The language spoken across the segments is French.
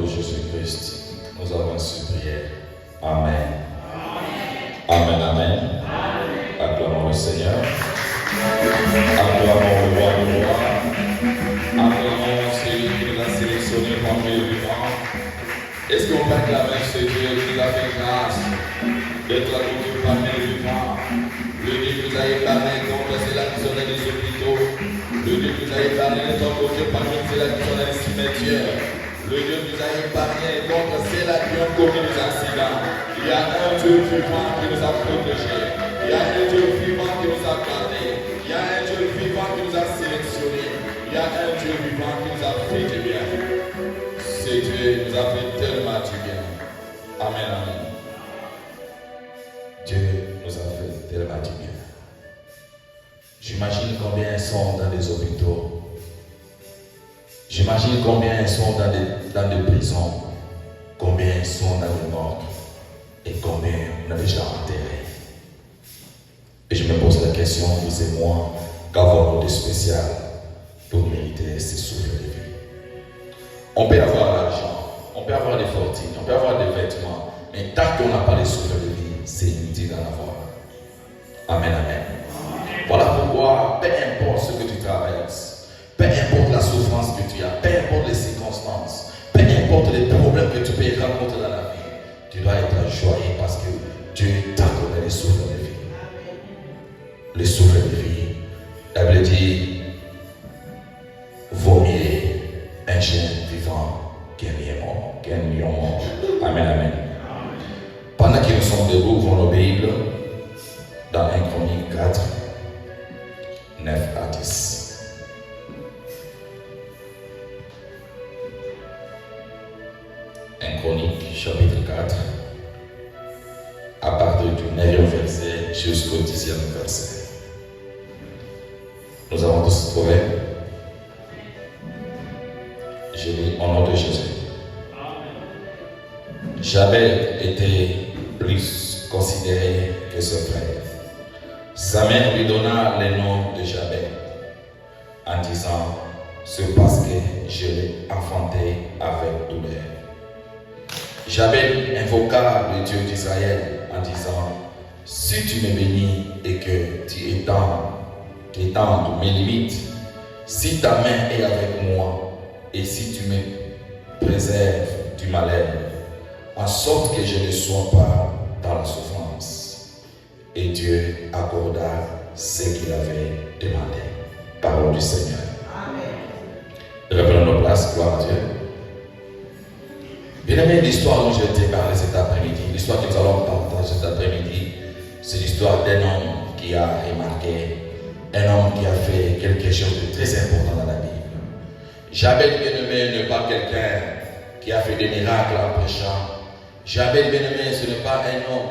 de Jésus-Christ, nous avons ainsi prié. Amen. Amen, amen. Acclamons le Seigneur. Acclamons le roi du roi. Acclamons celui qui nous a sélectionnés parmi les vivants. Est-ce qu'on peut acclamer ce Dieu qui nous a fait grâce d'être accompli parmi les vivants? Le Dieu qui nous a épargné quand c'est là qui sont dans les hôpitaux. Le Dieu qui nous a épargné quand c'est là qui sont dans les cimetières. Le Dieu qui nous a épargné contre ceux-là qui ont commis des accidents. Il y a un Dieu vivant qui nous a protégés. Il y a un Dieu vivant qui nous a gardés. Il y a un Dieu vivant qui nous a sélectionnés. Il y a un Dieu vivant qui nous a fait du bien. Ce Dieu nous a fait tellement du bien. Amen, amen. Dieu nous a fait tellement du bien. J'imagine combien ils sont dans les hôpitaux. J'imagine combien ils sont dans des prisons, combien ils sont dans les morgues et combien on a déjà enterré. Et je me pose la question, vous et moi, qu'avons-nous de spécial pour mériter ces souffles de vie? On peut avoir l'argent, on peut avoir des fortunes, on peut avoir des vêtements, mais tant qu'on n'a pas les souffles de vie, c'est inutile d'en avoir. Amen, amen. Voilà pourquoi, peu importe ce que tu traverses, peu importe la souffrance que tu as, peu importe les circonstances, peu importe les problèmes que tu peux rencontrer dans la vie, tu dois être joyeux parce que Dieu t'a donné les souffles de vie. Les souffles de vie. La Bible dit, vaut mieux un jeune vivant qu'un lion mort. Amen, amen. Pendant que nous sommes debout, ouvrons nos Bibles dans 1 Chronique 4, 9 à 10. 1 Chronique, chapitre 4, à partir du 9e verset jusqu'au 10e verset. Nous avons tous trouvé. Je lis au nom de Jésus. Jabez était plus considéré que son frère. Sa mère lui donna le nom de Jabez en disant, c'est parce que je l'ai enfanté avec douleur. Jabez invoqua le Dieu d'Israël en disant, si tu me bénis et que tu étends mes limites, si ta main est avec moi et si tu me préserves du malheur, en sorte que je ne sois pas dans la souffrance. Et Dieu accorda ce qu'il avait demandé. Parole du Seigneur. Amen. Reprenons nos places, gloire à Dieu. Bien aimé, l'histoire dont je t'ai parlé cet après-midi, l'histoire que nous allons partager cet après-midi, c'est l'histoire d'un homme qui a remarqué, un homme qui a fait quelque chose de très important dans la Bible. Jabez, bien-aimé, n'est pas quelqu'un qui a fait des miracles en prêchant. Jabez, bien-aimé, ce n'est pas un homme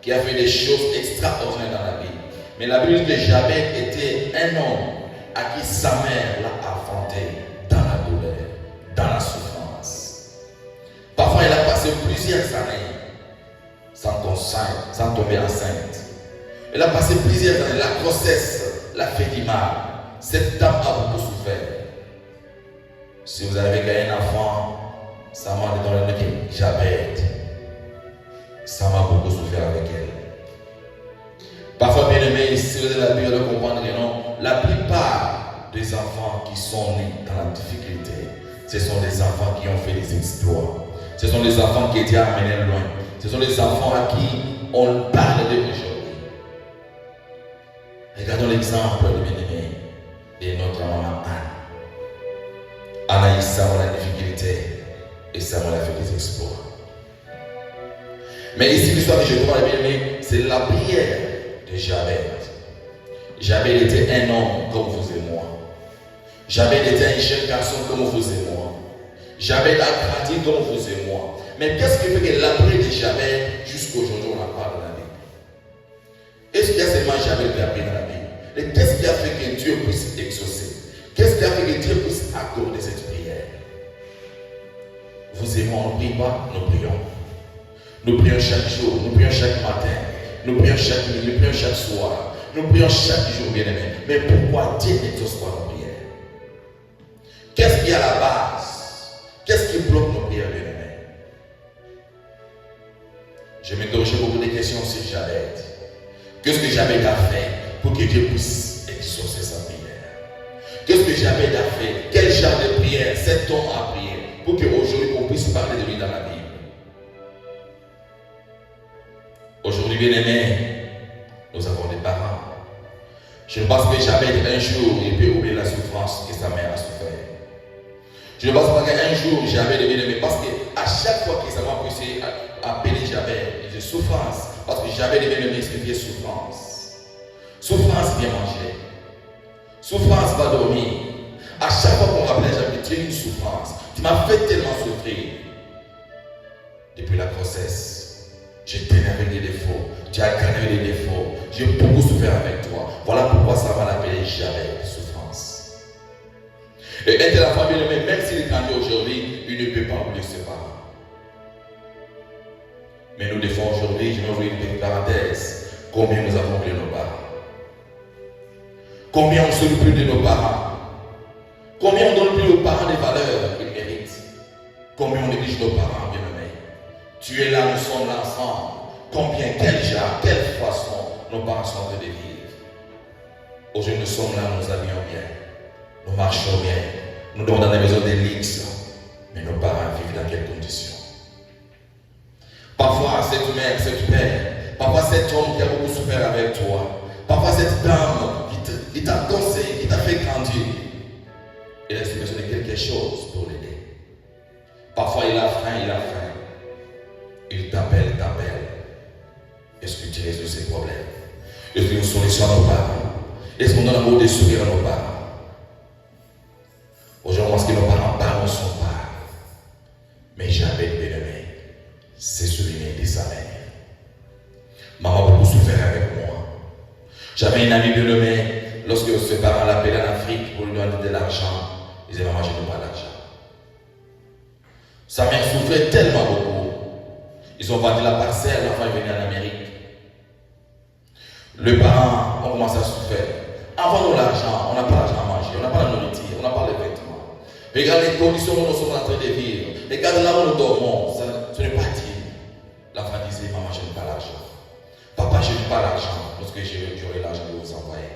qui a fait des choses extraordinaires dans la Bible. Mais la Bible dit que Jabez était un homme à qui sa mère l'a enfanté dans la douleur, dans la souffrance. Parfois, il a passé plusieurs années sans tomber enceinte. Il a passé plusieurs années. La grossesse l'a fait du mal. Cette dame a beaucoup souffert. Si vous avez gagné un enfant, ça m'a donné le nom de Jabez. Ça m'a beaucoup souffert avec elle. Parfois, bien aimé, si vous avez la Bible, vous comprendre que non, la plupart des enfants qui sont nés dans la difficulté, ce sont des enfants qui ont fait des exploits. Ce sont des enfants qui étaient amenés loin. Ce sont des enfants à qui on parle d'aujourd'hui. Regardons l'exemple de bien-aimé de notre maman Anne. Anne a eu ça dans la difficulté et ça a fait des exploits. Mais ici, l'histoire que je vois, bien-aimé, c'est la prière de Jabez. Jabez était un homme comme vous et moi. Jabez était un jeune garçon comme vous et moi. Jabez a grandi comme vous et moi. Mais qu'est-ce qui fait que l'après de Jabez, jusqu'aujourd'hui, on en parle dans la Bible? Est-ce qu'il y a seulement Jabez qui a pris dans la Bible? Et qu'est-ce qui a fait que Dieu puisse exaucer? Qu'est-ce qui a fait que Dieu puisse accorder cette prière? Vous et moi, on ne prie pas, nous prions. Nous prions chaque jour, nous prions chaque matin, nous prions chaque nuit, nous prions chaque soir, nous prions chaque jour, bien aimé. Mais pourquoi Dieu n'exauce pas nos prières? Qu'est-ce qui est à la base? Qu'est-ce qui bloque nos prières, bien aimé? Je m'interrogeais beaucoup de questions sur Jabez. Qu'est-ce que Jabez a fait pour que Dieu puisse exaucer sa prière? Qu'est-ce que Jabez a fait? Quel genre de prière cet homme a prié pour qu'aujourd'hui on puisse parler de lui dans la Bible? Aujourd'hui, bien aimés, nous avons des parents. Je ne pense que Jabez un jour il peut oublier la souffrance que sa mère a souffert. Je ne pense pas qu'un jour Jabez de bien aimé, parce qu'à chaque fois que sa mère puisse appeler Jabez, il dit souffrance, parce que Jabez de bien aimé signifiait souffrance. Souffrance bien manger. Souffrance va dormir. À chaque fois qu'on rappelle Jabez, tu as une souffrance. Tu m'as fait tellement souffrir. Depuis la grossesse, j'étais avec des défauts. Tu as gagné des défauts. J'ai beaucoup souffert avec toi. Voilà pourquoi ça va l'appeler Jabez, souffrance. Et un tel enfant bien aimé, même s'il est grandi aujourd'hui, il ne peut pas oublier ses parents. Mais nous défendons aujourd'hui, je vais ouvrir une petite parenthèse. Combien nous avons oublié nos parents? Combien on se plus de nos parents? Combien on ne donne plus aux parents des valeurs qu'ils méritent? Combien on néglige nos parents bien aimés? Tu es là, nous sommes là ensemble. Combien, quel genre, quelle façon nos parents sont en train de vivre. Aujourd'hui, nous sommes là, nous habillons bien, nous marchons bien, nous donnons dans des maisons des luxe, mais nos parents vivent dans quelles conditions? Parfois, cette mère, cette père, parfois cet homme qui a beaucoup souffert avec toi, parfois cette dame qui t'a conseillé, qui t'a fait grandir, il a besoin de quelque chose pour l'aider. Parfois, il a faim, il t'appelle. Est-ce que tu résous ces problèmes? Est-ce qu'il y a une solution à nos parents? Est-ce qu'on donne l'amour des sourires à nos parents? Aujourd'hui, parce que nos parents parlent, ne sont pas. Mais jamais bien aimé, c'est souligné de sa mère. Maman a beaucoup souffert avec moi. J'avais une amie bien aimée, lorsque ses parents l'appelaient en Afrique pour lui donner de l'argent, ils disaient maman, je n'ai pas d'argent. Sa mère souffrait tellement beaucoup. Ils ont vendu la parcelle, l'enfant est venu en Amérique. Les parents ont commencé à souffrir. Avant l'argent, on n'a pas l'argent à manger, on n'a pas la nourriture, on n'a pas les vêtements. Regarde les conditions où nous sommes en train de vivre. Regarde là où nous dormons, ce n'est pas digne. L'enfant disait, maman, je n'ai pas l'argent. Papa, je n'ai pas l'argent. Lorsque j'aurai l'argent, je vais vous envoyer.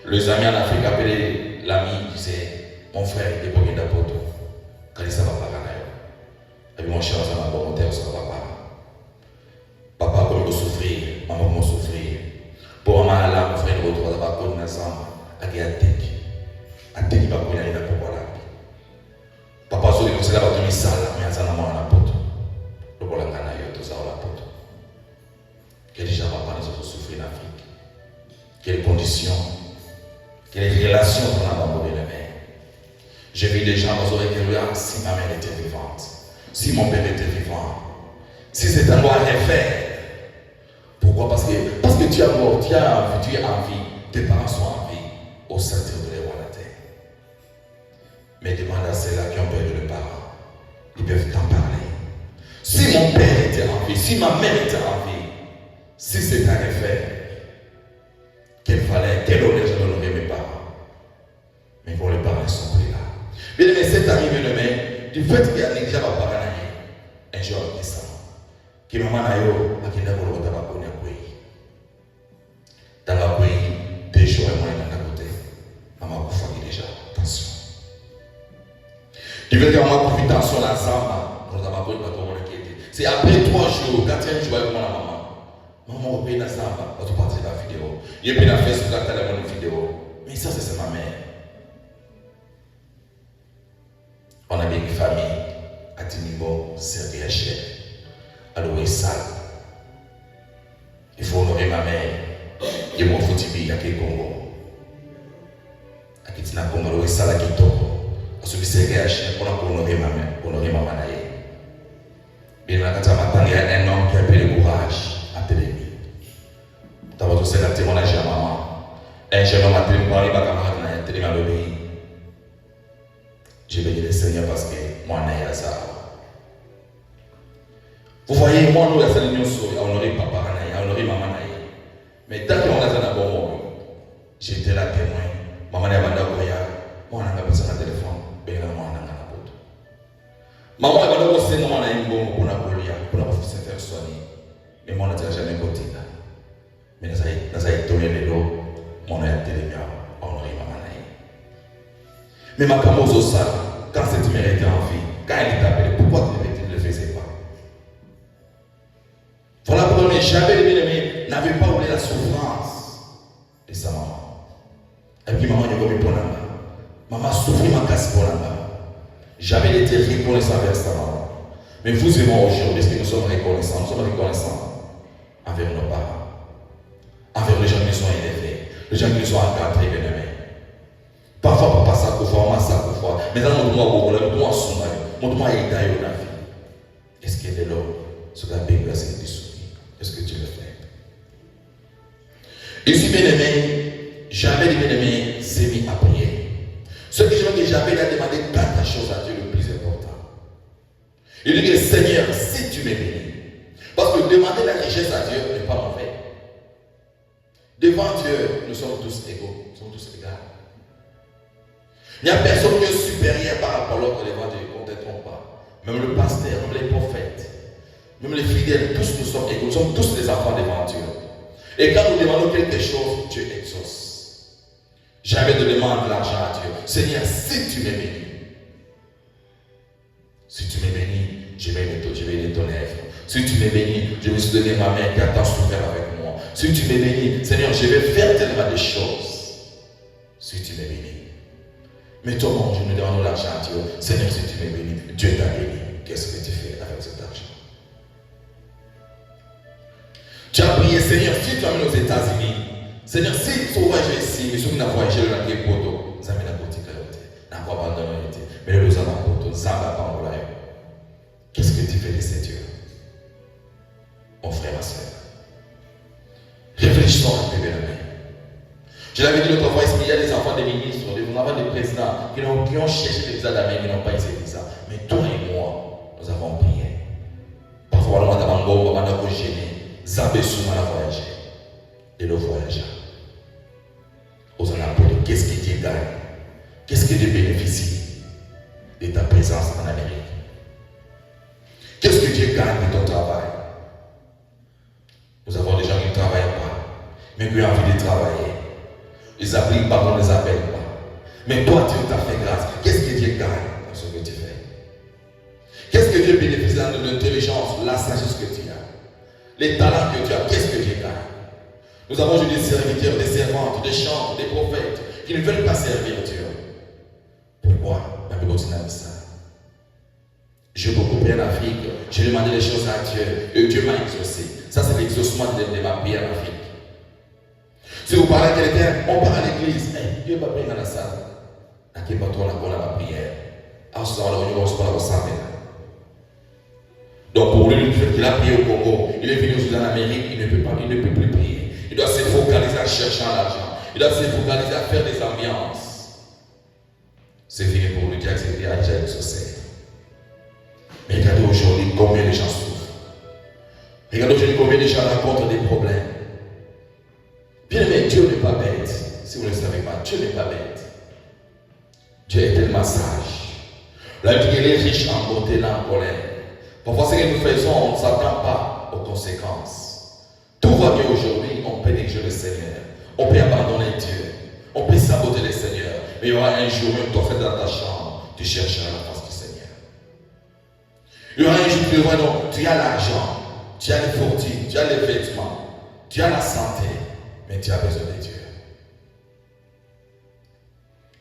Les amis en Afrique appelaient l'ami, disaient, mon frère, il est pour d'apôtre. Quand ça va pas gagner. Et puis mon cher, ça va pas monter, ça va pas. Papa, comme il faut souffrir, maman, comment souffrir. Pour maman, là, mon frère, il retrouve, ça va pas ensemble. Avec un tek. Un tek, il va pas aller pour voilà. Papa, sur les conseils, là, va donner ça, là, mais ça n'a pas la pote. Le bon, la canaille, tout ça, la pote. Quel déjà papa nous autres souffrir en Afrique? Quelles conditions? Quelles relations qu'on a dans le main? J'ai vu des gens dans les oreilles, si ma mère était vivante, si mon père était vivant, si cet endroit est fait. Pourquoi? Parce que tu as mort, tu es en vie, tes parents sont en vie, au centre de la terre. Mais demande à ceux-là qui ont perdu le parent, ils peuvent t'en parler. Si mon père était en vie, si ma mère était en vie, si c'est un effet, quel honneur je donnerais mes parents. Mais bon, les parents sont plus là. Bien aimé, cet ami bien aimé, du fait qu'il y a négligé ma parent, un jour qui ça, qui maman a eu, à qui n'a pas le droit de dans la pays, des jours et moins dans la côté. Maman a fait déjà, attention. Du fait que maman a fait attention à l'ensemble, nous avons appris notre requête. C'est après 3 jours, 4e jour avec mon maman. Maman a pris l'ensemble, on a parti de la vidéo. Il a pris la Facebook, il a pris la vidéo. Mais ça, c'est ma mère. On a une famille à Tinibo, CRDH, à l'Ouessal. Il faut honorer ma mère. Il y a mon foutu à Congo. À Kitina Congo, à l'Ouessal, à Kito. À ce CRDH, on a honoré ma mère, honoré ma mère. Bien, il y a un homme qui a pris le courage à Télémi. Tu as aussi un témoignage à maman. Un jeune homme a pris le courage à ma camarade à Télémi à l'obéir. Je bénis le Seigneur parce que moi, je suis ça. Vous voyez, moi, nous, nous sommes honoré papa, honoré maman. Mais tant qu'on a un bon moment, j'étais là témoin. Maman n'a pas d'avocat. Moi, on a besoin d'un téléphone. Ben, moi, on a un pote. Maman n'a pas de conseil, on a un bon pour la police, pour la professeur. sonné. Mais moi, je n'ai jamais côté là. Mais nous avons donné l'eau, mon aide de l'État, on aurait ma manaï. Mais ma camoufle au sol, quand cette mère était en vie, quand elle est appelée, pourquoi tu ne le faisais pas? Voilà pourquoi jamais le bien-aimé n'avait pas oublié la souffrance de sa maman. Et puis maman, il a commis pour la main. Maman souffrit ma casse pour la main. Jamais été reconnaissant avec sa maman. Mais vous et moi aujourd'hui, est-ce que nous sommes reconnaissants? Nous sommes reconnaissants envers nos parents, envers les gens qui sont élevés, les gens qui sont encadrés, bien aimés. Parfois, papa s'accoufa, maman s'accoufa, mais dans notre mois, nous devons s'en aller, nous devons aider dans la vie. Est-ce qu'il est là? Ce que la Bible a dit soumis. Est-ce que tu le fais? Ici, bien aimé, jamais les bien-aimés s'est mis à prier. Ce que je veux que j'avais à demander 4 choses à Dieu le plus important. Il dit que Seigneur, si tu m'es béni, parce que demander la richesse à Dieu n'est pas mauvais. Devant Dieu, nous sommes tous égaux, nous sommes tous égaux. Il n'y a personne qui est supérieur par rapport à l'autre devant Dieu, on ne te trompe pas. Même le pasteur, même les prophètes, même les fidèles, tous nous sommes égaux, nous sommes tous des enfants devant Dieu. Et quand nous demandons quelque chose, Dieu exauce. Jamais de demander l'argent à Dieu. Seigneur, si tu m'es béni, si tu m'es béni, je vais aider ton œuvre. Si tu m'es béni, je vais soutenir ma mère qui a tant souffert avec moi. Si tu m'es béni, Seigneur, je vais faire tellement de choses. Si tu m'es béni. Mais toi, mon Dieu, nous demandons l'argent à Dieu. Seigneur, si tu m'es béni, Dieu t'a béni. Qu'est-ce que tu fais avec cet argent? Tu as prié, Seigneur, si tu amènes aux États-Unis, Seigneur, si tu voyages ici, mais si tu as voyagé dans le Poto, ça m'a dit que tu n'as pas abandonné. Mais le Zama Poto, Zama Pangola. Qu'est-ce que tu fais de ces dieux? Mon frère, ma soeur. Réfléchissons un peu, bien aimé. Je l'avais dit l'autre fois, il y a des enfants des ministres, des enfants des présidents qui ont cherché des visas d'Amérique, qui n'ont pas eu ces visas. Mais toi et moi, nous avons prié. Parfois, nous avons gêné. Zabessou m'a voyagé. Et le voyageur. Aux anapôles, qu'est-ce que Dieu gagne? Qu'est-ce que Dieu bénéficie de ta présence en Amérique? Qu'est-ce que Dieu gagne de ton travail? Nous avons des gens qui ne travaillent pas, mais qui ont envie de travailler. Ils n'appliquent pas, on ne les appelle pas. Mais toi, Dieu t'a fait grâce. Qu'est-ce que Dieu gagne dans ce que tu fais? Qu'est-ce que Dieu bénéficie dans l'intelligence, la sagesse que tu as? Les talents que tu as, qu'est-ce que Dieu gagne? Nous avons eu des serviteurs, des servantes, des chantres, des prophètes qui ne veulent pas servir Dieu. Pourquoi? La Bible continue à dire ça. J'ai beaucoup prié en Afrique, j'ai demandé des choses à Dieu, et Dieu m'a exaucé. Ça, c'est l'exaucement de ma prière en Afrique. Si vous parlez à quelqu'un, on part à l'église, Dieu va prier dans la salle. À qui va toi la prière? Donc pour lui, le fait qu'il a prié au Congo, il est venu en Amérique, il ne peut plus prier. Il doit se focaliser en cherchant l'argent. Il doit se focaliser à faire des ambiances. C'est fini pour lui dire que c'est déjà exaucé. Mais regardez aujourd'hui combien de gens souffrent. Regardez aujourd'hui combien de gens rencontrent des problèmes. Bien aimé, Dieu n'est pas bête. Si vous ne le savez pas, Dieu n'est pas bête. Dieu est tellement sage. La vie, elle est riche en bonté, là, en colère. Parfois, ce que nous faisons, on ne s'attend pas aux conséquences. Tout va bien aujourd'hui, on peut négliger le Seigneur. On peut abandonner Dieu. On peut saboter le Seigneur. Mais il y aura un jour, même toi, fait dans ta chambre, tu chercheras la face du Seigneur. Il y aura un jour, tu vois, donc, tu as l'argent, tu as les fortunes, tu as les vêtements, tu as la santé, mais tu as besoin de Dieu.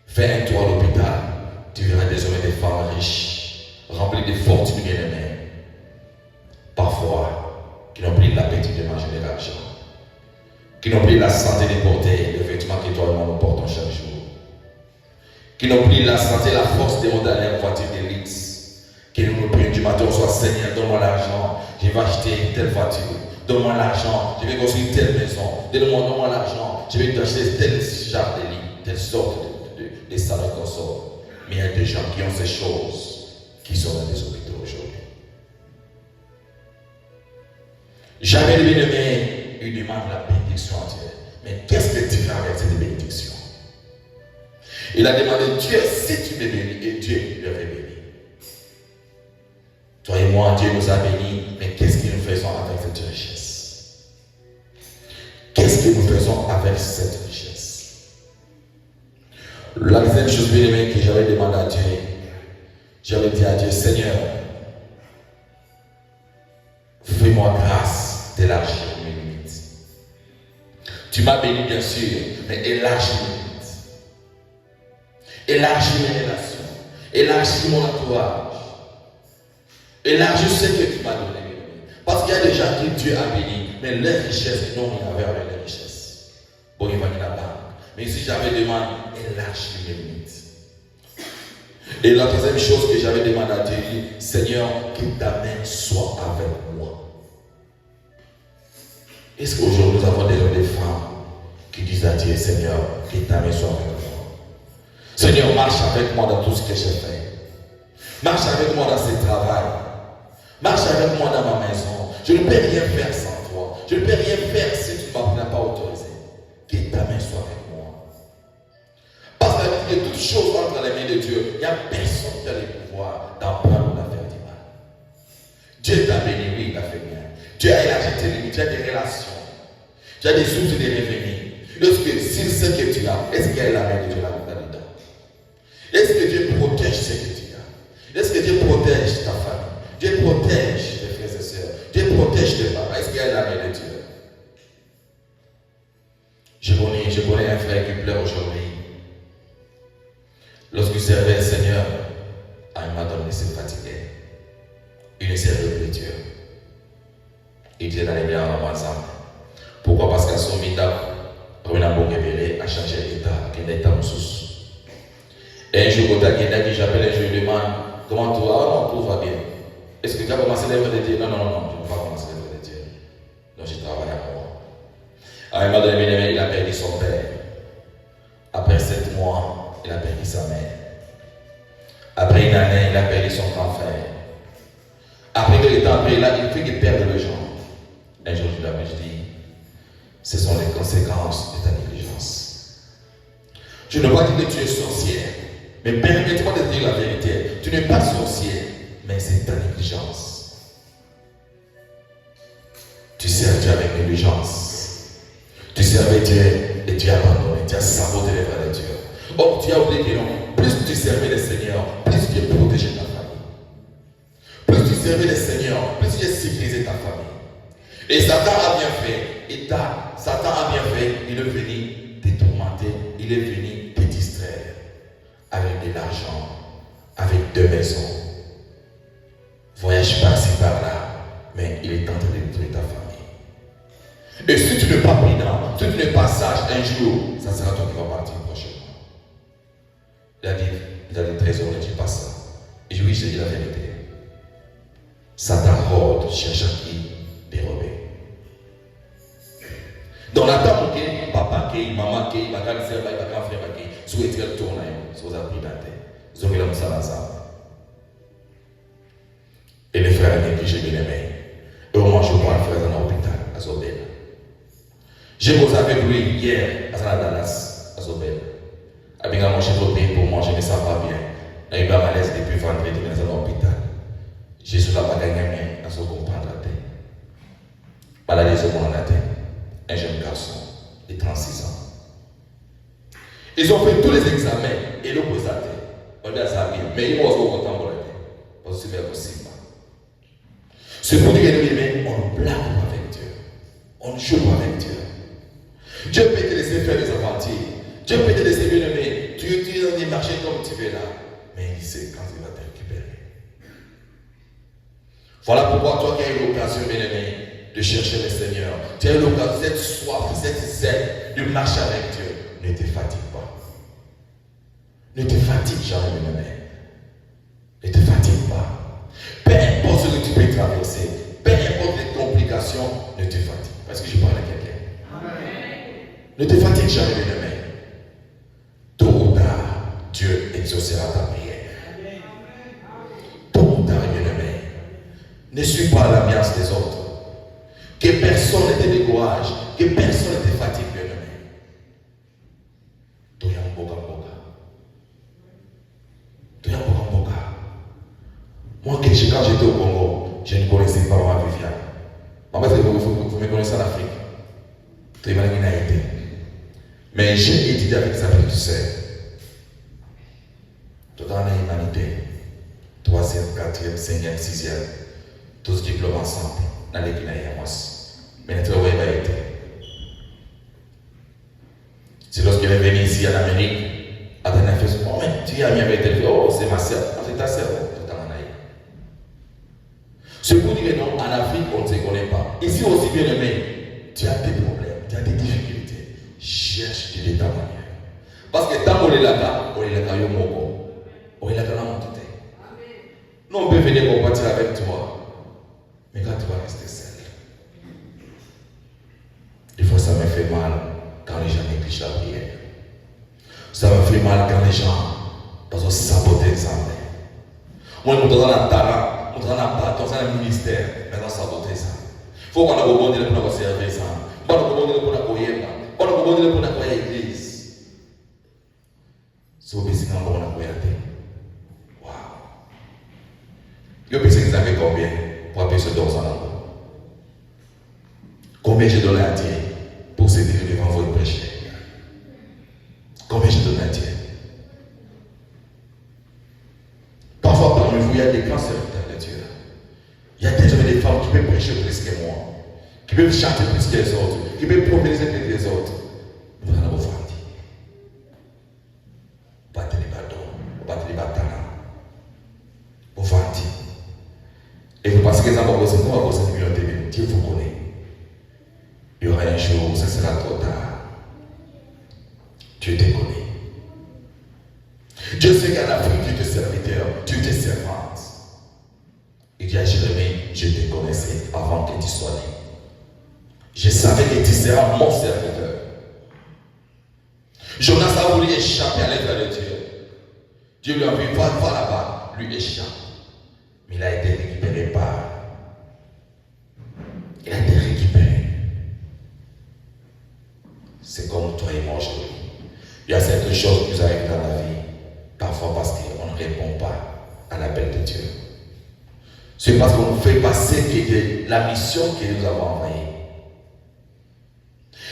Fais un tour à l'hôpital, tu verras des hommes et des femmes riches, remplis de fortunes bien-aimées. Parfois, qui n'ont plus l'appétit de manger de l'argent, qui n'ont plus la santé de porter les vêtements que toi et moi nous portons chaque jour, qui n'ont plus la santé, la force de monter dans la voiture d'élite, qui nous prions du matin au soir, Seigneur, donne-moi l'argent, je vais acheter telle voiture, donne-moi l'argent, je vais construire telle maison, donne-moi l'argent, je vais acheter tel genre de lit, telle sorte de salles de console. Mais il y a des gens qui ont ces choses qui sont dans des hôpitaux aujourd'hui. Jamais le bien-aimé, il demande la bénédiction à Dieu. Mais qu'est-ce que tu fais avec cette bénédiction? Il a demandé, Dieu, si tu m'es béni, et Dieu lui avait béni. Toi et moi, Dieu nous a bénis, mais qu'est-ce que nous faisons avec La deuxième chose, bien aimé, que j'avais demandé à Dieu, j'avais dit à Dieu, Seigneur, fais-moi grâce d'élargir mes limites. Tu m'as béni, bien sûr, mais élargis mes limites. Élargis mes relations. Élargis mon entourage. Élargis ce que tu m'as donné. Parce qu'il y a des gens que Dieu a bénis, mais leurs richesses n'ont rien à voir avec les richesses. Bon, il va y là-bas. Mais si j'avais demandé, élargis mes limites. Et la troisième chose que j'avais demandé à Dieu, Seigneur, que ta main soit avec moi. Est-ce qu'aujourd'hui nous avons des femmes qui disent à Dieu, Seigneur, que ta main soit avec moi. Seigneur, marche avec moi dans tout ce que j'ai fait. Marche avec moi dans ce travail. Marche avec moi dans ma maison. Je ne peux rien faire sans toi. Je ne peux rien faire si tu ne m'as pas autorisé. Que ta main soit avec moi. Parce que toutes choses entre les mains de Dieu, il n'y a personne qui a le pouvoir d'en prendre ou d'en faire du mal. Dieu t'a béni, oui, il a fait bien. Dieu a élargi tes limites, tu as des relations. Tu as des sources de revenus. Est-ce que si ce que tu as, est-ce qu'il y a la main de Dieu là-dedans? Est-ce que Dieu protège ce que tu as? Est-ce que Dieu protège ta famille? Dieu protège tes frères et sœurs. Dieu protège tes parents. Est-ce qu'il y a la main de Dieu? Je connais un frère qui pleure aujourd'hui. Lorsqu'il servait le Seigneur, un matin il s'est fatigué. Il ne servait plus Dieu. Il disait d'aller bien ensemble. Pourquoi? Parce qu'à son état, on a beau révéler, a changé d'état, qu'il est en sous. Et un jour, quand il j'appelle et je lui demande, comment tu vas? Non, tout va bien. Est-ce que tu as commencé l'œuvre de Dieu? Non, je ne vais pas commencer l'œuvre de Dieu. Donc je travaille à moi. À un moment donné, il a perdu son père. Après 7 mois, il a perdu sa mère. Après une année, il a perdu son grand frère. Après quelques temps, il fait qu'il perde le gens. Un jour, je dis, ce sont les conséquences de ta négligence. Je ne veux pas dire que tu es sorcière, mais permets-moi de dire la vérité. Tu n'es pas sorcière, mais c'est ta négligence. Tu sers Dieu avec négligence. Tu servais Dieu et tu as abandonné, tu as saboté les valeurs de Dieu. Or, tu as oublié que non, plus tu servais le Seigneur, plus Dieu protégeait ta famille. Plus tu servais le Seigneur, plus Dieu sécurisait ta famille. Et Satan a bien fait. Satan a bien fait. Il est venu te tourmenter. Il est venu te distraire. Avec de l'argent. Avec 2 maisons. Voyage par-ci, par-là. Mais il est en train de détruire ta famille. Et si tu n'es pas prudent, si tu n'es pas sage, un jour, ça sera toi qui vas partir prochainement. Il a dit trésor, ne dis pas ça. Et oui, je dis la vérité. Satan rôde, cherche à qui dérober. Dans la table, papa, maman, frère, souhaite qu'elle tourne, vous avez pris la tête. Vous avez la moussa. Et les frères négligés bien aimés. Et au moins, je vois un frère dans l'hôpital, à Zobel. J'ai posé avec lui hier, à Dallas, à Zobel. Il a mangé trop bien pour manger, mais ça va bien. Il est malaise depuis vendredi dans l'hôpital. Jésus l'a pas gagné, à son comprendre la tête. Maladie de la tête. Un jeune garçon de 36 ans. Ils ont fait tous les examens et l'opposé à tête. On dit à ça bien, mais ils vont se content pour la tête. Parce que c'est possible. C'est pour dire que on blague avec Dieu. On joue avec Dieu. Dieu peut te laisser faire des aventures. Dieu peut te laisser bien aimer. Tu es dans des marchés comme tu es là. Mais il sait quand il va te récupérer. Voilà pourquoi toi qui as eu l'occasion, bien aimé, de chercher le Seigneur, tu as eu l'occasion, cette soif, cette zèle de marcher avec Dieu. Ne te fatigue pas. Ne te fatigue jamais, bien aimé. Ne te fatigue pas. Peu importe ce que tu peux traverser, peu importe les complications, ne te fatigue. Parce que je parle à quelqu'un. Ne te fatigue jamais, bien aimé. Tôt ou tard, Dieu exaucera ta prière. Tôt ou tard, bien aimé. Ne suis pas à l'ambiance des autres. Que personne ne te décourage. Que personne ne te fatigue, bien aimé. Moi, quand j'étais au Congo, je ne connaissais pas ma Viviane. Maman, vous me connaissez en Afrique. Tu m'as été. Mais j'ai étudié avec sa petite sœur. Tout dans l'humanité, 3e, 4e, 5e, 6e, tous diplômes ensemble, dans l'équipe mais notre travail va être. C'est lorsqu'il est venu ici en Amérique, à dernière fois, oh, mais tu es ami avec elle, oh, c'est ma soeur, c'est ta soeur, c'est ta manaï. Ce pour dire non, en Afrique, on ne se connaît pas. Ici aussi, bien aimé, tu as des problèmes, tu as des difficultés. Cherche de ta manière. Parce que tant qu'on est là-bas, on est là-bas, on est là-bas, nous, on peut venir combattre avec toi. Mais quand tu vas rester seul, des fois ça me fait mal quand les gens négligent la prière. Ça me fait mal quand les gens doivent saboter les armées. Moi, je suis dans la talent, je suis dans le ministère, mais dans saboter ça. Il faut qu'on ait besoin de pour servir ça. Il faut qu'on ait besoin de pour accueillir. Il faut qu'on ait besoin de pour accueillir l'église. Si vous pensez qu'on a accueillir, waouh! Vous pensez que vous avez combien pour appeler ce don en amour? Combien j'ai donné à Dieu pour se dire devant vous et prêcher? Combien j'ai donné à Dieu? Parfois parmi vous, il y a des grands serviteurs de Dieu. Il y a des hommes et des femmes qui peuvent prêcher plus que moi, qui peuvent chanter plus que les autres, qui peuvent prophétiser plus que les autres. Vous allez vous faire dire. Battez les bâtons, battez les bâtons. Vous faire dire. Et vous pensez que ça va causer quoi? Causer du million de Dieu. Dieu vous connaît. Il y aura un jour où ça sera trop tard. Dieu te connaît. Dieu sait qu'en Afrique, tu es serviteur, tu es servante. Il dit à Jérémie, je te connaissais avant que tu sois né. Je savais que tu seras mon serviteur. Jonas a voulu échapper à l'œuvre de Dieu. Dieu lui a dit, va là-bas, lui échappe. Mais il a été récupéré par. Il a été récupéré. C'est comme toi et moi aujourd'hui. Il y a certaines choses qui nous arrivent dans la vie, parfois parce qu'on ne répond pas à l'appel de Dieu. C'est parce qu'on ne fait pas ce qui est la mission que nous avons envoyée.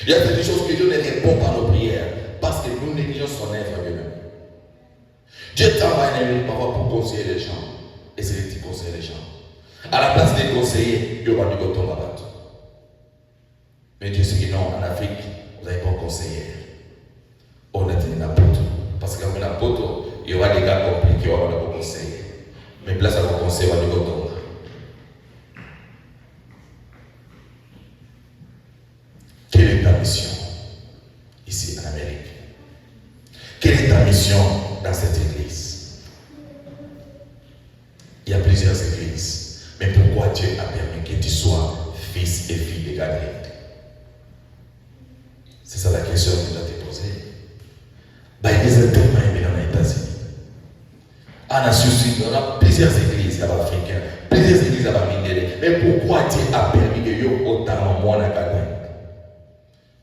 Il y a certaines choses que Dieu ne répond pas à nos prières parce que nous négligeons son œuvre lui-même. Dieu t'envoie un ami parfois pour conseiller les gens. Et c'est de conseiller les gens. À la place des conseillers, il y aura du coton là-bas. Mais Dieu sait que non, en Afrique, vous n'avez pas conseiller. On a tenu n'importe. Parce qu'en n'importe, il y aura des gars compliqués, on va pas conseiller. Mais place à vos conseils, on va du coton. Quelle est ta mission ici en Amérique? Quelle est ta mission dans cette église? Il y a plusieurs églises. Mais pourquoi Dieu a permis que tu sois fils et fille de Gabriel? C'est ça la question que tu dois te poser. L'église est tellement aimée dans les États-Unis. On a plusieurs églises africaines, plusieurs églises minérales. Mais pourquoi Dieu a permis que yo autant de monde à Gabriel?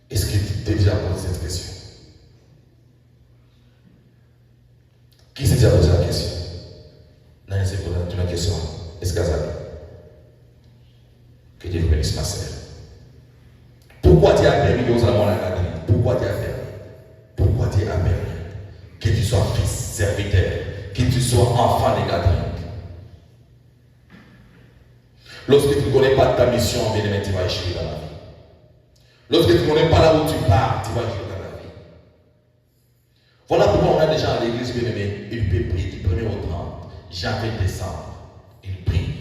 Est-ce que tu t'es déjà posé cette question? Qui s'est déjà posé la question? Non, c'est pour la question. Est-ce que ça va? Que Dieu vous bénisse, ma sœur. Pourquoi Dieu a permis que vous ayez la Gabriel? Pourquoi Dieu a permis? Pourquoi Dieu a permis que tu sois fils, serviteur, que tu sois enfant de Gabriel? Lorsque tu ne connais pas ta mission, bien aimé, tu vas échouer dans la vie. Lorsque tu ne connais pas là où tu pars, tu vas échouer dans la vie. Voilà pourquoi on a des gens à l'église, bien aimé, ils peuvent prier du 1er au 30, janvier, décembre. Ils prient.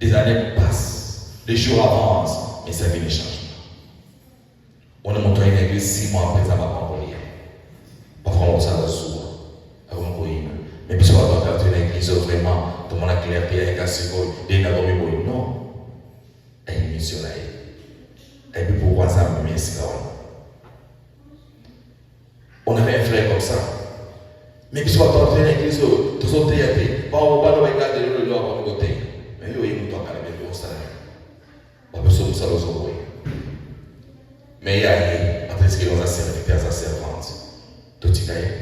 Des années passent, des jours avancent, mais ça vient de changer. On a monté une église 6 mois après, ça va pas mourir. Parfois, on s'en souvent. Mais puis, on va faire une église vraiment, tout le monde a clarté avec un second, et il a dormi pour lui. Non. Elle est missionnaire. Et puis, pourquoi ça me met ici? On avait un frère comme ça. Mais puis, on va faire une église, tout ça, TAP. On va pas regarder le loi de côté. Mais il y a une fois qu'elle avait vu ça. On va faire ça aux autres. Mais il y a après ce qu'il nous a servi à sa servante. Tout y est.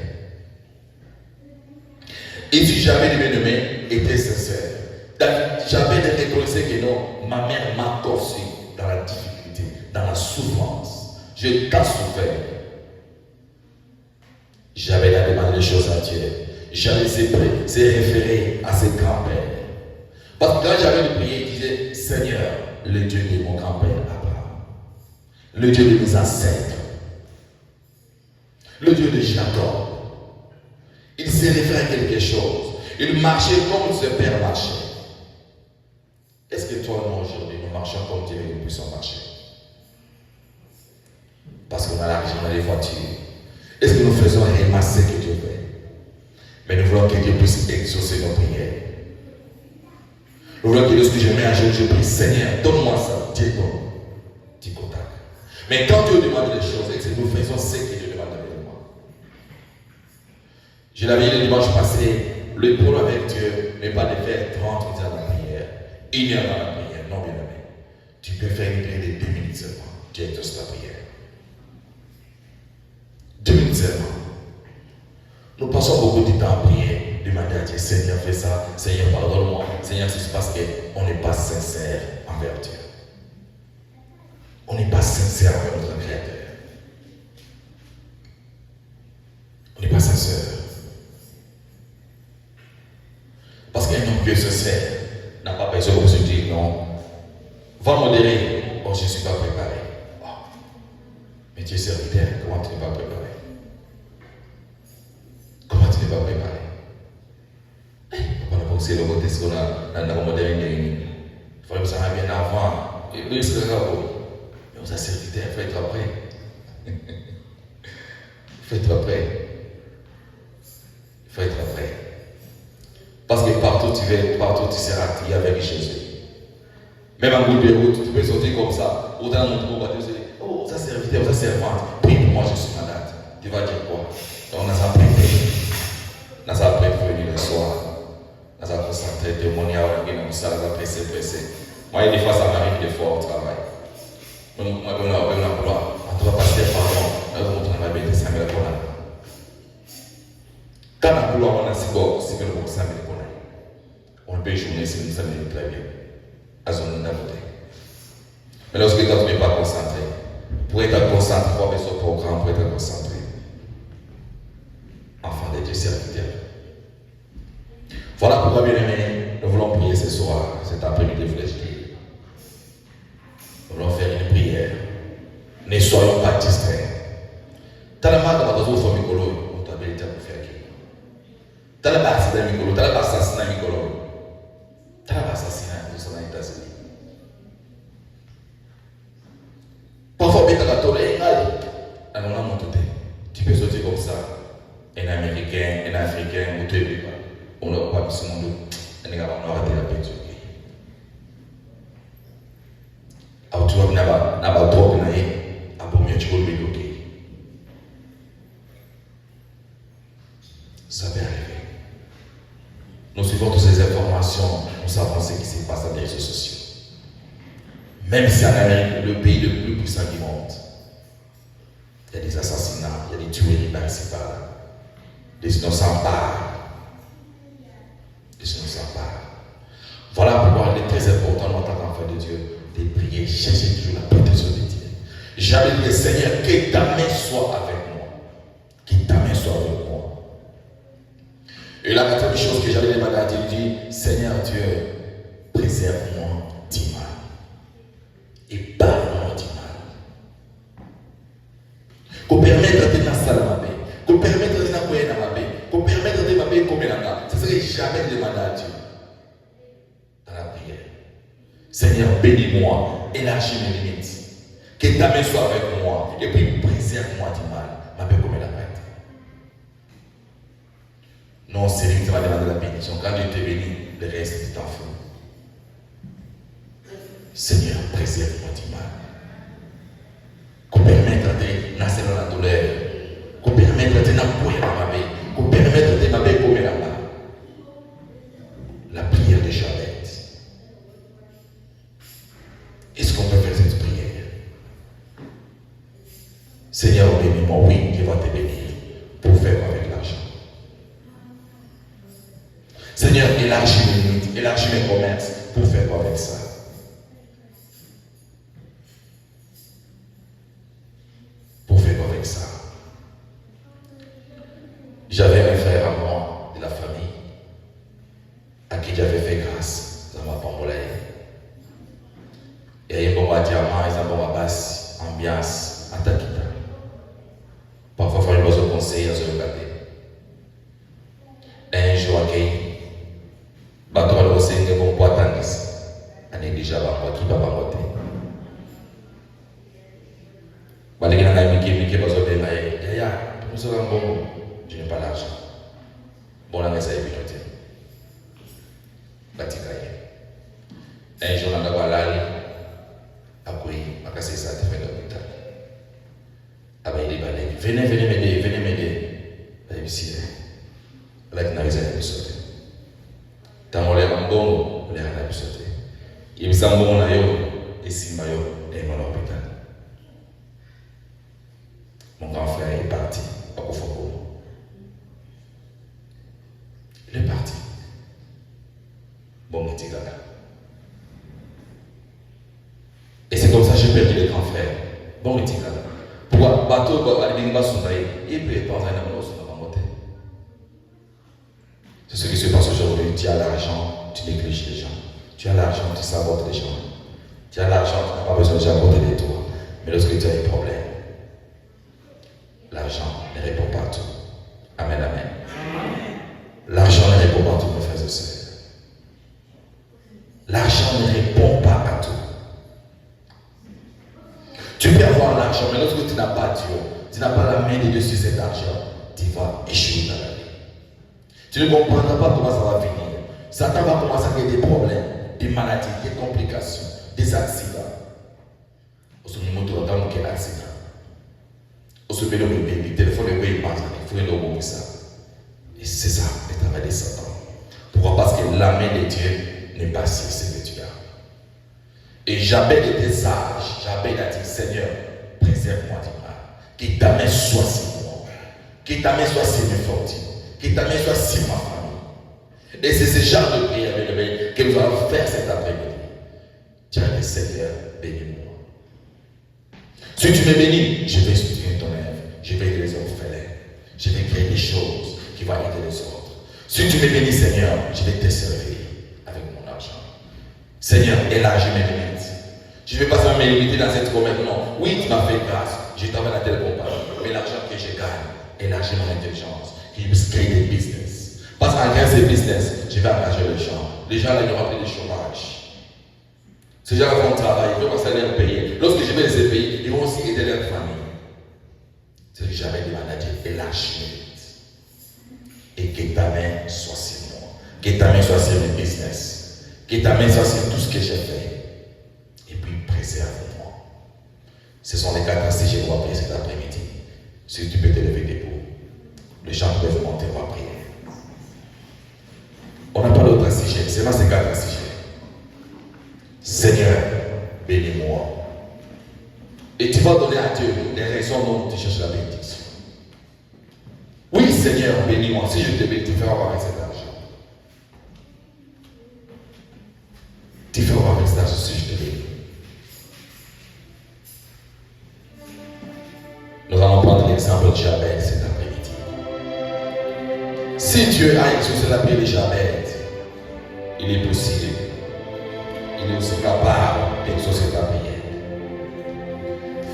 Et si jamais les bien-aimés étaient sincères, jamais ne reconnaissait que non, ma mère m'a torsé dans la difficulté, dans la souffrance. J'ai tant souffert. J'avais à demander des choses à Dieu. j'allais se référer à ses grands-pères. Parce que quand j'avais prié, il disait, Seigneur, le Dieu de mon grand-père Abraham, le Dieu de mes ancêtres, le Dieu de Jacob. Il s'est référé à quelque chose. Il marchait comme ce père marchait. Est-ce que toi, moi, aujourd'hui, nous marchons comme Dieu et nous puissions marcher? Parce qu'on a l'argent, on a les voitures. Est-ce que nous faisons réellement ce que Dieu veut? Mais nous voulons que Dieu puisse exaucer nos prières. Nous voulons que lorsque je mets un jour, je prie, Seigneur, donne-moi ça. Dieu donne. Dis contact. Mais quand Dieu demande des choses, c'est que nous faisons ce que Dieu demande de moi. Je l'avais dit le dimanche passé, le problème avec Dieu n'est pas de faire 30 minutes dans la prière, 1 heure dans la prière. Non, bien aimé. Tu peux faire une prière de 2 minutes seulement. Dieu exauce ta prière. 2 minutes seulement. Nous passons beaucoup de temps à prier, demander à Dieu, Seigneur, fais ça, Seigneur, pardonne-moi, Seigneur, c'est parce qu'on n'est pas sincère envers Dieu. On n'est pas sincère envers notre Créateur. On n'est pas sincère. Parce qu'un homme pieux sincère n'a pas besoin de se dire non. Va modérer. Oh, je ne suis pas préparé. Oh. Mais tu es serviteur, comment tu n'es pas préparé? Comment tu n'es pas préparé? On a pensé le côté ce qu'on a dans le modèle. Il faudrait que ça aille bien avant. Et oui, c'est grave. Mais vous êtes serviteur, il faut être prêt. Il faut être prêt. Il faut être prêt. Parce que partout tu vas, partout tu seras accueilli avec Jésus. Même en bout de route, tu peux sortir comme ça. Ou dans notre groupe, tu vas dire, oh, ça serviteur, ça servante. Prie pour moi, je suis malade. Tu vas dire quoi? On a ça préféré. On a ça préféré le soir. On a ça concentré, démoniaque, on a ça pressé. Moi, des fois, ça m'arrive de fort au travail. Moi, on a gloire. On doit passer pardon. On travaille bien, ça me le connaît. Quand on a gloire, on a si bon, si bien le bon, ça me le connaît. On peut jouer, ça me le très bien. À son côté. Mais lorsque toi, tu n'es pas concentré, pour être concentré, pour avoir son programme, pour être concentré, enfant de Dieu, serviteur. Voilà pourquoi, bien aimé, nous voulons prier ce soir, cet après-midi, vous l'ai. Nous voulons faire une prière. Ne soyons pas distraits. Tellement de choses sont Mikolo, on t'a bien dit à faire qui. Tellement d'assassinats Mikolo, tellement d'assassinats Mikolo. Tellement d'assassinats aux États-Unis. Parfois, bien dans la tolérance, on a monté. Tu peux sortir comme ça. Un Américain, un Africain, ou deux, on n'a pas vu ce monde. On a arrêté la peinture. Alors, tu vois, n'a pas trop de naïf. Tu peux le bloquer. Ça peut arriver. Nous suivons toutes ces informations, nous savons ce qui se passe dans les réseaux sociaux. Même si en Amérique, le pays le plus puissant du monde, il y a des assassinats, il y a des tueries par-ci par-là. Les innocents partent. Les innocents partent. Voilà pourquoi il est très important, en tant qu'enfant de Dieu, de prier, chercher toujours la protection de Dieu. J'avais dit, Seigneur, que ta main soit avec moi. Que ta main soit avec moi. Et la quatrième chose que j'avais demandé à Dieu, il dit, Seigneur Dieu, préserve-moi du mal. Et parle-moi du mal. Qu'on permette de tenir ça dans ma paix. Qu'on permette de tenir dans ma paix. Qu'on permette de tenir ma paix comme elle en a. Ce serait jamais demandé à Dieu. Dans la prière. Seigneur, bénis-moi. Élargis mes limites. Que ta main soit avec moi et puis préserve-moi du mal. Ma paix comme elle a été. Non, c'est lui qui va demander la bénédiction. Quand Dieu te bénit, le reste est en feu. Seigneur, préserve-moi du mal. Qu'on permette de nasser dans la douleur. Qu'on permette de n'appuyer dans ma paix. Qu'on permette de ma paix comme elle a été. La prière de Jabez. Est-ce qu'on peut faire cette prière? Seigneur, bénis-moi, oui, Dieu va te bénir pour faire avec l'argent. Seigneur, élargis mes limites, élargis mes commerces pour faire quoi avec ça? Pour faire quoi avec ça? J'avais un frère à moi de la qui j'avais fait grâce, ça m'a pas molé. Et il y a un bon diamant, il y a un bon basse, ambiance, attaque. Parfois, il faut une bonne conseil à se regarder. Un jour, il va trouver le conseil de bon poids tandis. On est déjà là, qui va pas monter. Je n'ai pas l'argent. Bon, là, ça est bien. Un jour, on a l'aller. Après, on a cassé ça, tu fais l'hôpital. Après, il est venez m'aider, venez m'aider. Il dit, là, tu n'as rien à sauter. Tu as un bon, tu n'as rien à sauter. Il me semble bon, et si je suis à l'hôpital. Mon grand frère est parti à Kofoko. Il est parti. Bon, petit gars. Et c'est comme ça que j'ai perdu les grands frères. Bon, petit gars. Pourquoi bateau, il peut pas en c'est ce qui se passe aujourd'hui. Tu as l'argent, tu négliges les gens. Tu as l'argent, tu sabotes les gens. Tu as l'argent, tu n'as pas besoin de saboter les toits. Mais lorsque tu as un problème, l'argent ne répond pas à tout. Amen, amen. L'argent ne répond pas à tout, mes frères et sœurs. L'argent ne répond pas à tout. Tu peux avoir l'argent, mais lorsque tu n'as pas Dieu, tu n'as pas la main de Dieu sur cet argent, tu vas échouer dans la vie. Tu ne comprendras pas comment ça va venir. Satan va commencer à créer des problèmes, des maladies, des complications, des accidents. Au sommet de l'autre, quel accident. Au sommet de le téléphone, le pays passe, il faut le mot ça. Et c'est ça le travail de Satan. Pourquoi? Parce que la main de Dieu n'est pas sur ces étudiants. Et Jabez était sage. Jabez a dit, Seigneur, préserve-moi du mal. Que ta main soit sur moi. Que ta main soit sur mes fortunes. Que ta main soit sur ma famille. Et c'est ce genre de prière que nous allons faire cet après-midi. Tiens, le Seigneur, bénis-moi. Si tu me bénis, je vais soutenir ton œuvre. Je vais aider les orphelins. Je vais créer des choses qui vont aider les autres. Si tu me bénis, Seigneur, je vais te servir avec mon argent. Seigneur, élargis mes limites. Je ne vais pas seulement me limiter dans cette promesse. Non. Oui, tu m'as fait grâce. Je travaille dans telle compagnie. Mais l'argent que je gagne, élargis mon intelligence. Qui puisse créer des business. Parce qu'en créant ces business, je vais engager les gens. Les gens, ils vont appeler du chômage. Ces gens vont travailler, ils vont commencer à les payer. Lorsque je vais les payer, ils vont aussi aider leur famille. C'est ce que j'avais demandé à Dieu. Élargis mes limites. Et que ta main soit sur moi. Que ta main soit sur mes business. Que ta main soit sur tout ce que j'ai fait. Et puis préserve-moi. Ce sont les 4 assis que je dois prier cet après-midi. Si tu peux te lever debout. Les gens peuvent monter, on va prier. On n'a pas d'autre sujet, c'est là ces 4 sujets. Seigneur, bénis-moi. Et tu vas donner à Dieu les raisons dont tu cherches la bénédiction. Oui, Seigneur, bénis-moi. Si je te bénis, tu feras avoir avec cet argent. Tu feras avoir avec cet argent si je te bénis. Nous allons prendre l'exemple de Jabez cet après-midi. Si Dieu a exaucé la prière de Jabez, il est possible. Il est aussi capable d'exaucer ta prière.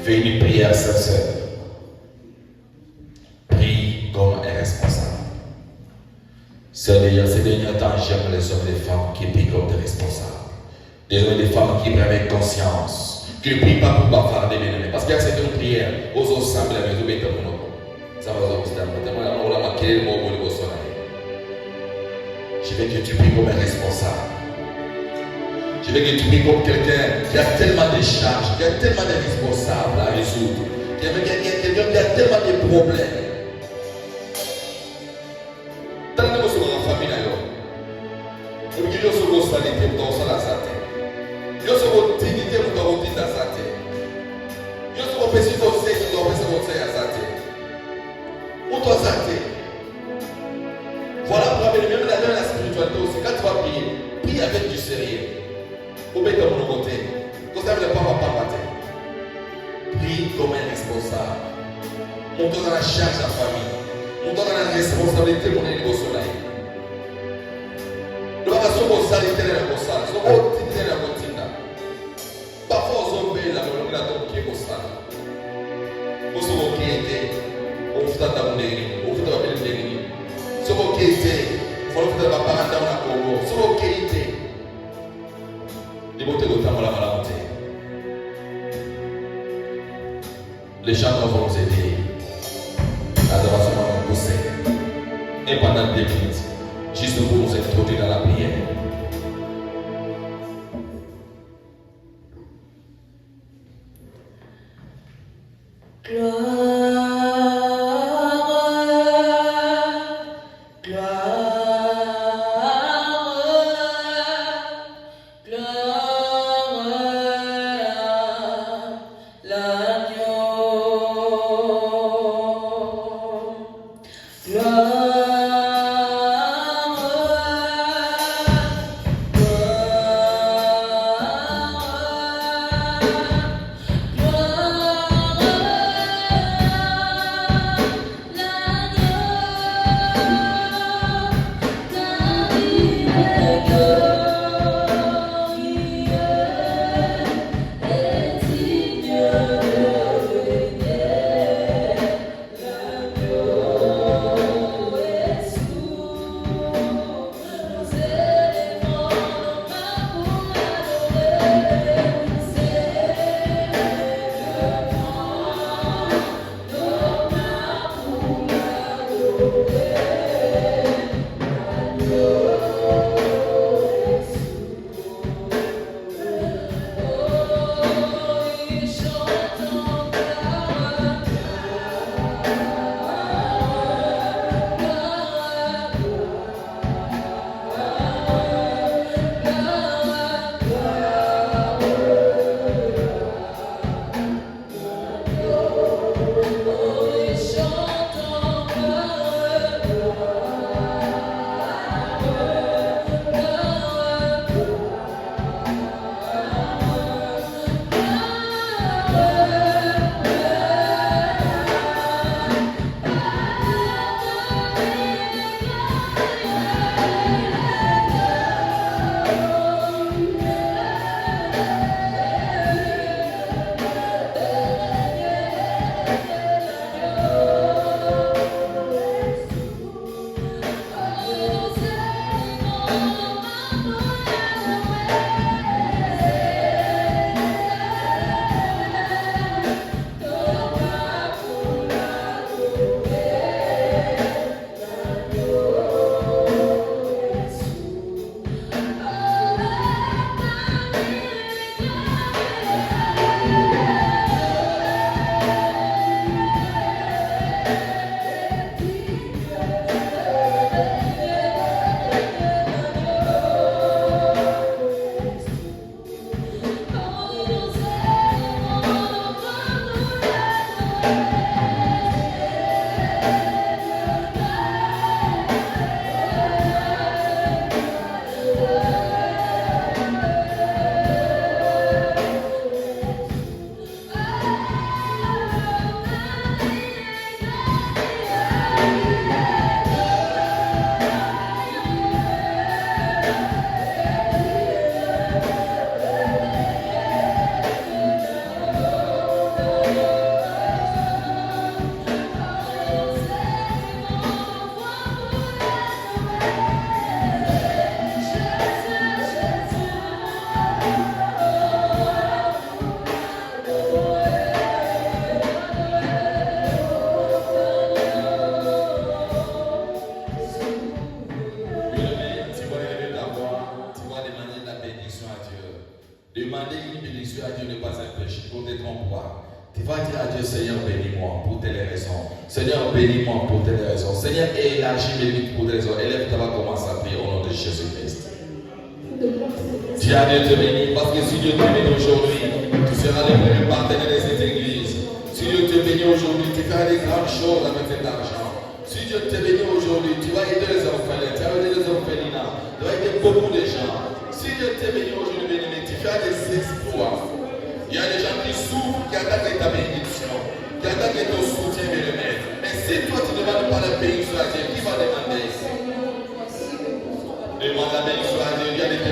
Fais une prière sincère. Prie comme un responsable. Ces derniers temps, j'aime les hommes et les femmes qui prient comme des responsables. Des hommes et des femmes qui prient avec conscience. Qui ne prient pas pour bavarder, parce qu'il y a certaines prières, aux ensembles, la maison, mais comme nous. Ça va vous dire, je veux que tu pries comme un responsable. Je veux que tu pries comme quelqu'un qui a tellement de charges, qui a tellement de responsables à résoudre, qui a tellement de problèmes. Tant que vous êtes en famille, vous avez une salité pour dans la santé. Vous avez une dignité pour dans la santé. Vous avez un petit conseil pour dans la santé. Pour ta santé. Voilà pour même la spiritualité aussi. Quand tu vas prier, prie avec du sérieux. Au mettre de mon côté. Comme ça, vous ne pouvez pas mater. Prie comme un responsable. Montons dans la charge de la famille. Montons dans la responsabilité pour les soleil. De la façon Les chanteurs vont nous aider. L'adoration va nous pousser. Et pendant 2 minutes, juste pour nous introduire dans la prière. Demander une bénédiction à Dieu n'est pas un péché, pour te tromper. Tu vas dire à Dieu, Seigneur, bénis-moi pour telle raison. Seigneur, bénis-moi pour telle raison. Seigneur, élargis mes limites pour telle raison. Élève ta voix, commence à prier au nom de Jésus-Christ. Dis à Dieu te bénir, parce que si Dieu te bénit aujourd'hui, tu seras le premier partenaire de cette église. Si Dieu te bénit aujourd'hui, tu feras des grandes choses avec cet argent. Si Dieu te bénit aujourd'hui, tu vas aider les orphelins, tu vas aider les orphelinats, tu vas aider beaucoup de gens. Si Dieu te bénit aujourd'hui, béni, tu feras des exploits. Il y a des gens qui souffrent, qui attendent ta bénédiction, qui attendent ton soutien, bien-aimé. Mais si toi tu ne demandes pas la bénédiction à Dieu, qui va demander? Demande la bénédiction à Dieu, il y a des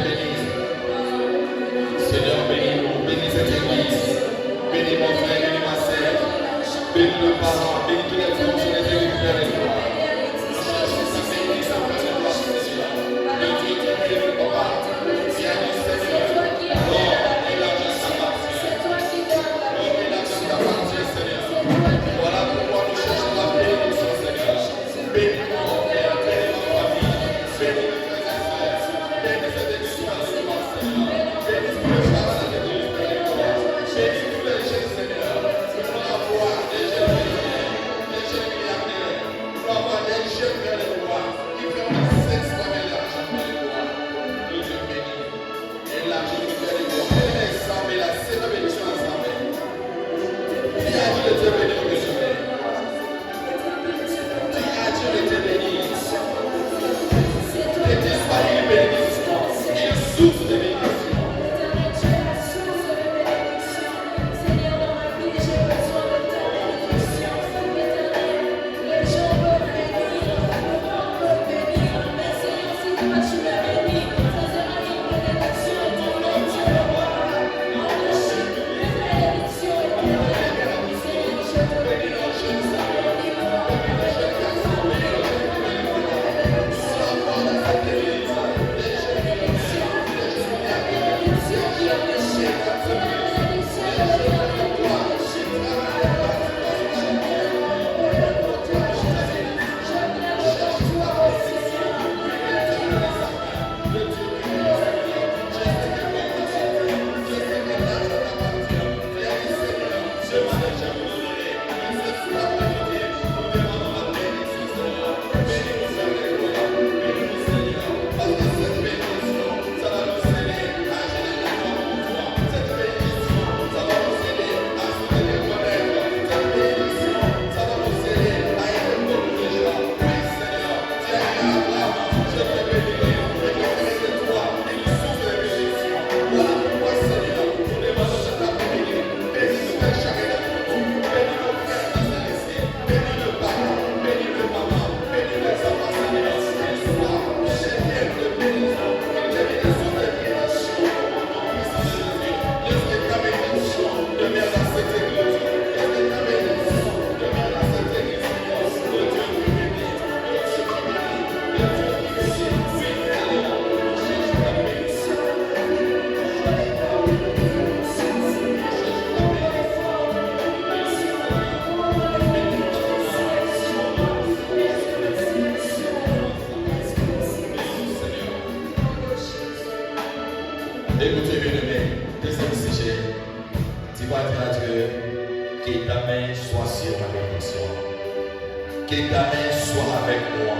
Que ta main soit avec moi.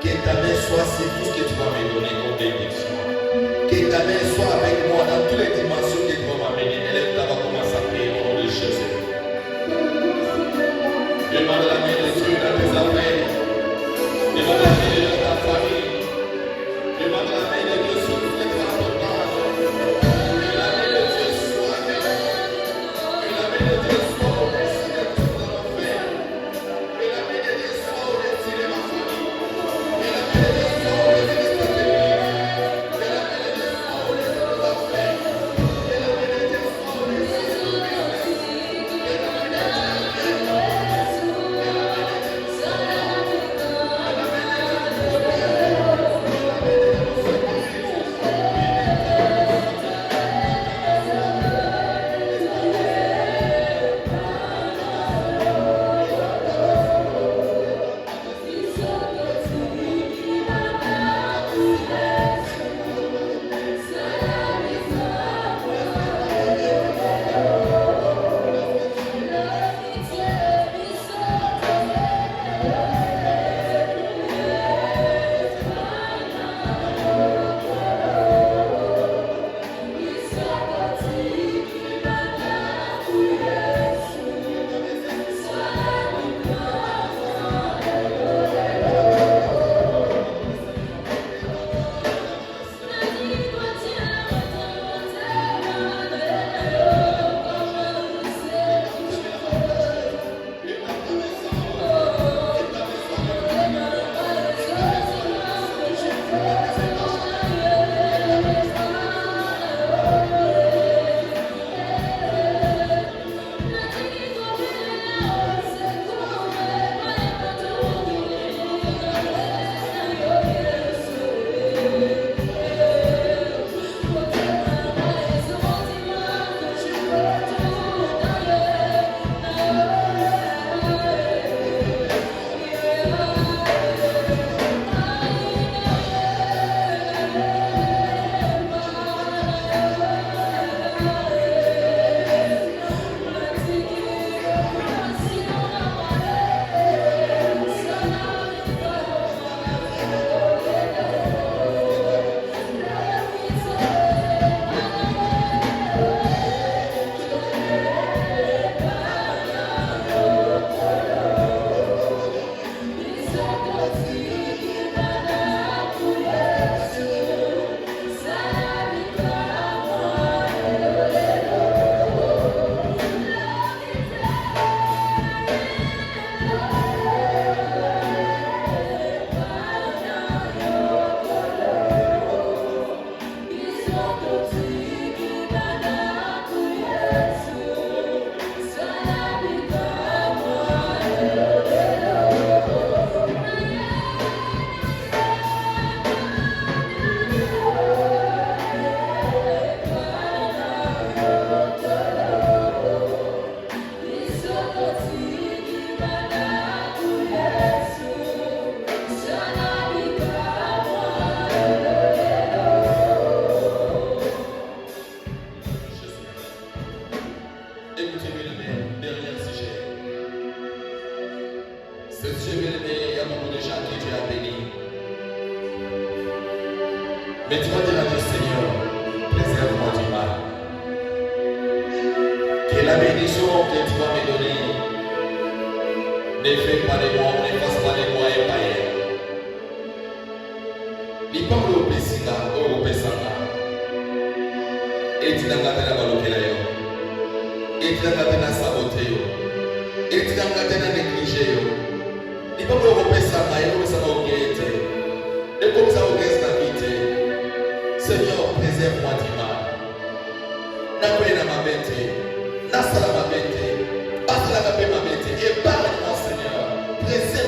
Que ta main soit sur tout ce que tu vas me donner comme bénédiction. Que ta main soit avec moi dans toutes les dimensions que tu vas m'amener. Élève-toi, va commencer à prier au nom de Jésus. Demande la main de Dieu dans tes affaires. Demande la main de Dieu dans ta famille. Demande la main de Dieu sur tous les transports. Que la main de Dieu soit avec toi. Que la main de Dieu soit au-dessus de tout dans l'enfer. Que la main de Dieu soit au-dessus de ma famille. Que la main de Dieu soit au-dessus de cette église. Que la main de Dieu soit au-dessus de l'enfer. Que la main de Dieu soit au-dessus de tout business. Que la main de Dieu Mais tu vas dire à Dieu, Seigneur, préserve-moi du mal. Que la bénédiction que tu vas me donner ne fait pas de moi, ne fasse pas de moi un païen. Il parle au Pessinga, au Pessanga. Et tu n'as pas de la balokela. Et tu n'as pas de la saboter. Et tu n'as pas de la négliger. Il parle au Pessanga, et comme ça va au guette. Et comme ça au guette la vie. Seigneur, préserve-moi du mal. Nakwena ma bête, Nasala ma bête, Asala ma bête, épargne-moi, Seigneur. Préserve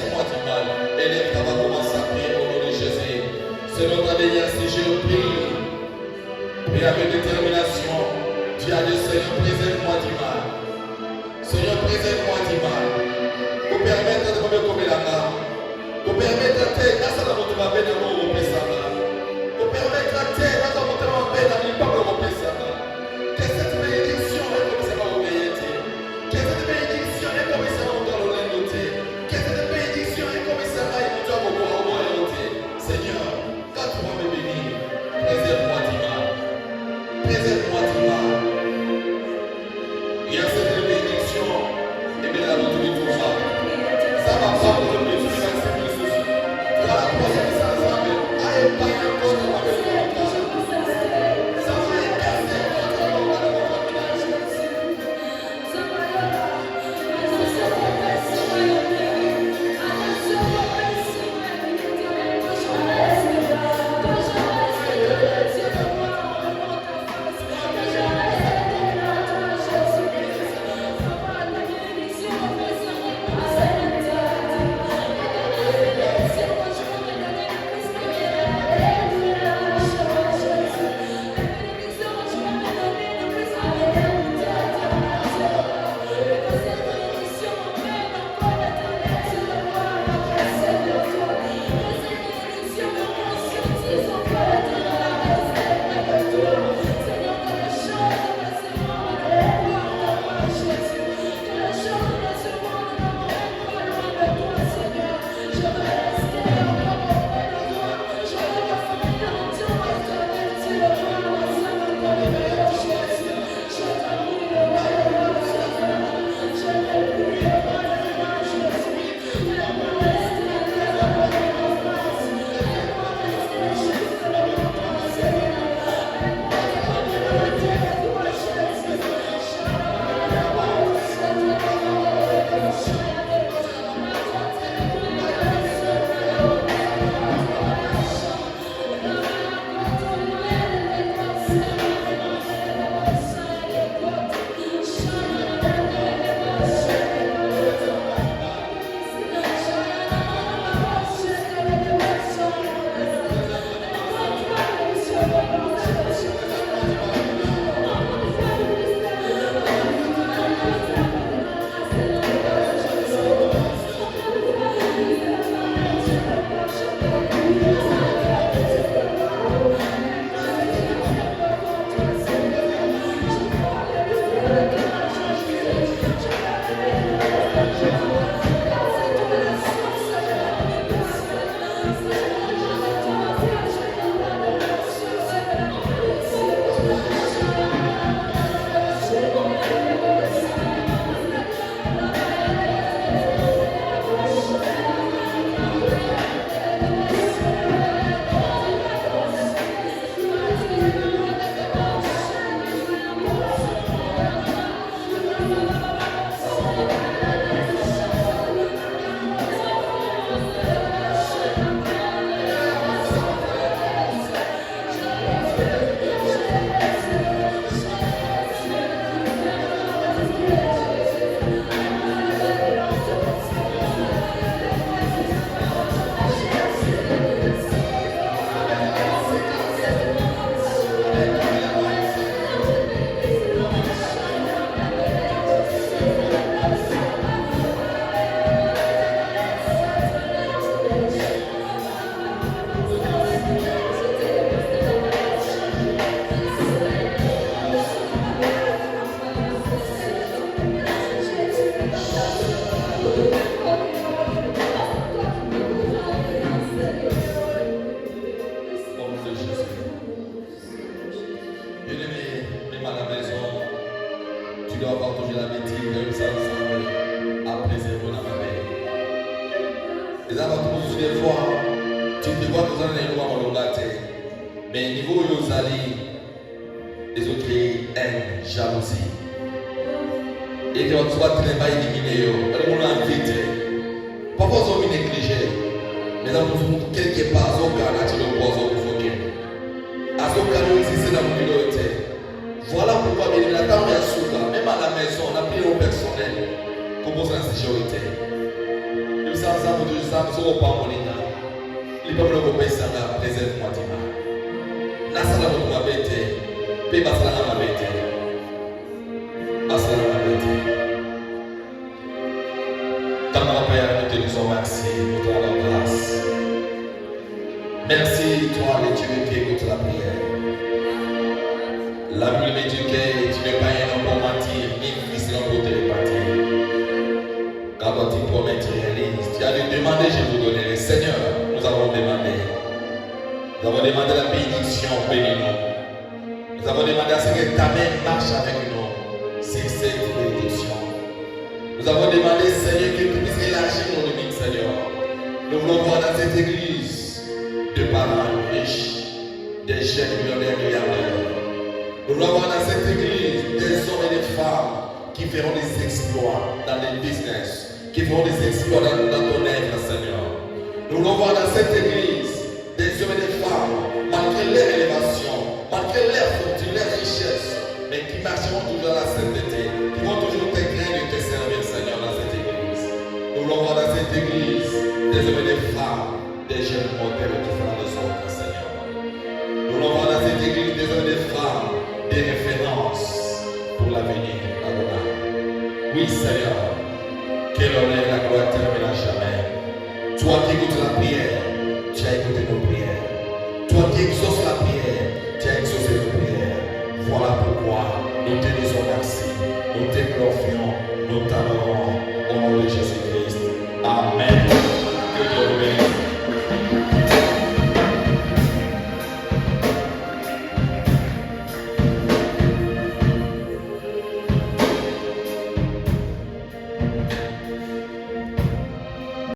des fois, tu te vois que vous en avez mais niveau Yozali, les autres aiment jalousie. Et que on soit très mal éliminé, on a vite. Parfois, on est négligé. Mais dans quelque part, on a tu le bois, on faut voilà pourquoi il y a tant de soucis, même à la maison, on a pris au personnel pour poser la sécurité. Nous sommes en train de dire que nous pas mon état. Les peuples européens sont là, préserve-moi dimanche. Là, ça va nous abêter. Puis, ça va nous abêter. Ça va nous abêter. Dans mon Père, nous te disons merci pour ta grâce. Merci, toi, le Dieu qui écoute la prière. La Bible me dit que tu n'es pas un homme pour mentir, ni fils d'un pour te répartir. Quand on te promet, tu réalises. Tu as demandé, je vous donnerai. Seigneur, nous avons demandé. Nous avons demandé la bénédiction, bénis-nous. Nous avons demandé à ce que ta main marche avec nous. C'est cette bénédiction. Nous avons demandé, Seigneur, que tu puisses élargir nos limites, Seigneur. Nous voulons voir dans cette église des parents riches, des jeunes millionnaires, milliardaires. Nous voulons voir dans cette église des hommes et des femmes qui feront des exploits dans les business, qui feront des exploits dans ton œuvre, Seigneur. Nous voulons voir dans cette église des hommes et des femmes, malgré leur élévation, malgré leur fortune, leur richesse, mais qui marcheront toujours dans la sainteté, qui vont toujours te craindre et te servir, Seigneur, dans cette église. Nous voulons voir dans cette église des hommes et des femmes, des jeunes modèles qui feront des autres, Seigneur. Nous voulons voir dans cette église des hommes et des femmes, des références pour l'avenir, Adonai. Oui, Seigneur, que l'honneur et la gloire terminent jamais. Toi qui écoutes la prière, tu as écouté nos prières. Toi qui exauces la prière, tu as exaucé nos prières. Voilà pourquoi nous te disons merci, nous te glorifions, nous t'adorons au nom de Jésus-Christ. Amen. Que Dieu